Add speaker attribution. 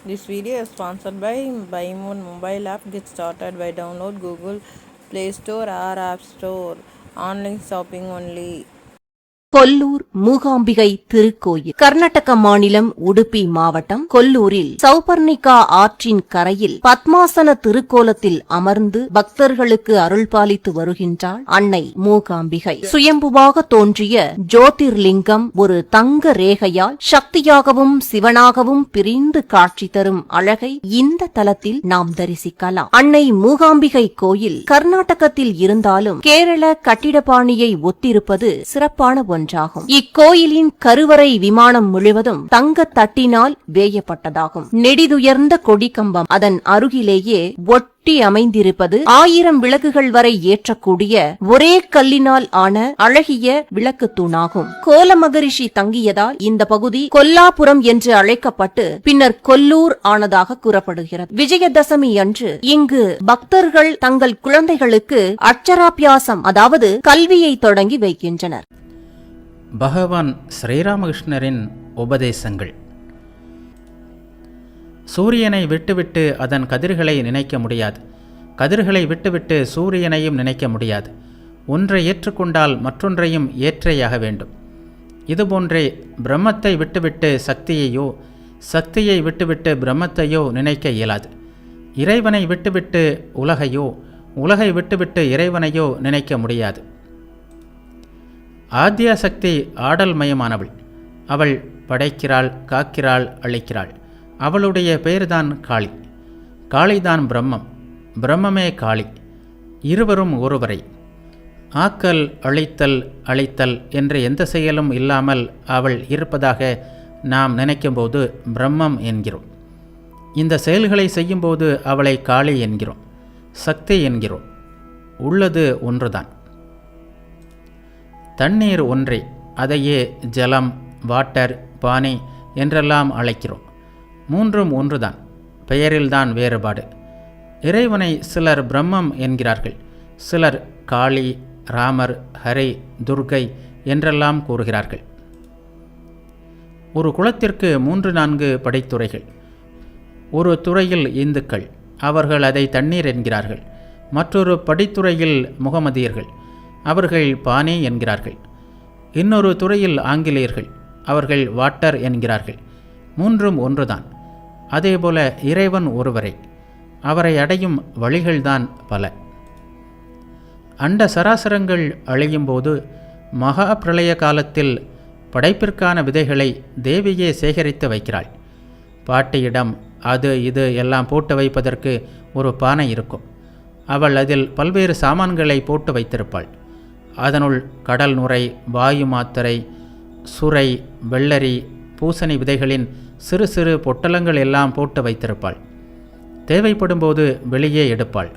Speaker 1: This video is sponsored by BuyMoon mobile app. Get started by download Google Play Store or App Store. Online shopping only.
Speaker 2: Kollur Mookambika திருக்கோயில் கர்நாடக மாநிலம் உடுப்பி மாவட்டம் கொல்லூரில் சௌபர்ணிகா ஆற்றின் கரையில் பத்மாசன திருக்கோலத்தில் அமர்ந்து பக்தர்களுக்கு அருள்பாலித்து வருகின்றாள் அன்னை மூகாம்பிகை. சுயம்புவாக தோன்றிய ஜோதிர்லிங்கம் ஒரு தங்க ரேகையால் சக்தியாகவும் சிவனாகவும் பிரிந்து காட்சி தரும் அழகை இந்த தலத்தில் நாம் தரிசிக்கலாம். அன்னை மூகாம்பிகை கோயில் கர்நாடகத்தில் இருந்தாலும் கேரள கட்டிடப்பாணியை ஒத்திருப்பது சிறப்பான ஒன்றாகும். இக்கோயிலின் கருவறை விமானம் முழுவதும் தங்க தட்டினால் வேயப்பட்டதாகும். நெடிதுயர்ந்த கொடிக்கம்பம் அதன் அருகிலேயே ஒட்டி அமைந்திருப்பது 1000 விளக்குகள் வரை ஏற்றக்கூடிய ஒரே கல்லினால் ஆன அழகிய விளக்கு தூணாகும். கோல மகரிஷி தங்கியதால் இந்த பகுதி கொல்லாபுரம் என்று அழைக்கப்பட்டு பின்னர் கொல்லூர் ஆனதாக கூறப்படுகிறது. விஜயதசமி அன்று இங்கு பக்தர்கள் தங்கள் குழந்தைகளுக்கு அட்சராபியாசம் அதாவது கல்வியை தொடங்கி வைக்கின்றனர்.
Speaker 3: பகவான் ஸ்ரீராமகிருஷ்ணரின் உபதேசங்கள். சூரியனை விட்டுவிட்டு அதன் கதிர்களை நினைக்க முடியாது. கதிர்களை விட்டுவிட்டு சூரியனையும் நினைக்க முடியாது. ஒன்றை ஏற்றுக்கொண்டால் மற்றொன்றையும் ஏற்றேயாக வேண்டும். இதுபோன்றே பிரம்மத்தை விட்டுவிட்டு சக்தியையோ சக்தியை விட்டுவிட்டு பிரம்மத்தையோ நினைக்க இயலாது. இறைவனை விட்டுவிட்டு உலகையோ உலகை விட்டுவிட்டு இறைவனையோ நினைக்க முடியாது. ஆத்யாசக்தி ஆடல்மயமானவள். அவள் படைக்கிறாள், காக்கிறாள், அழிக்கிறாள். அவளுடைய பெயர்தான் காளி. காளிதான் பிரம்மம், பிரம்மமே காளி. இருவரும் ஒருவரை. ஆக்கல், அழித்தல், அழித்தல் என்ற எந்த செயலும் இல்லாமல் அவள் இருப்பதாக நாம் நினைக்கும்போது பிரம்மம் என்கிறோம். இந்த செயல்களை செய்யும்போது அவளை காளி என்கிறோம், சக்தி என்கிறோம். உள்ளது ஒன்றுதான். தண்ணீர் ஒன்றே, அதையே ஜலம், வாட்டர், பானை என்றெல்லாம் அழைக்கிறோம். மூன்றும் ஒன்றுதான், பெயரில்தான் வேறுபாடு. இறைவனை சிலர் பிரம்மம் என்கிறார்கள், சிலர் காளி, ராமர், ஹரி, துர்கை என்றெல்லாம் கூறுகிறார்கள். ஒரு குலத்திற்கு 3-4 படித்துறைகள். ஒரு துறையில் இந்துக்கள், அவர்கள் அதை தண்ணீர் என்கிறார்கள். மற்றொரு படித்துறையில் முகமதியர்கள், அவர்கள் பானே என்கிறார்கள். இன்னொரு துறையில் ஆங்கிலேயர்கள், அவர்கள் வாட்டர் என்கிறார்கள். மூன்றும் ஒன்றுதான். அதேபோல இறைவன் ஒருவரே, அவரை அடையும் வழிகள்தான் பல. அண்ட சராசரங்கள் அழியும்போது மகா பிரளய காலத்தில் படைப்பிற்கான விதைகளை தேவியே சேகரித்து வைக்கிறாள். பாட்டியிடம் அது இது எல்லாம் போட்டு வைப்பதற்கு ஒரு பானை இருக்கும். அவள் அதில் பல்வேறு சாமான்களை போட்டு வைத்திருப்பாள். அதனுள் கடல் நுரை, வாயு மாத்திரை, சுரை, வெள்ளரி, பூசணி விதைகளின் சிறு சிறு பொட்டலங்கள் எல்லாம் போட்டு வைத்திருப்பாள். தேவைப்படும்போது வெளியே எடுப்பாள்.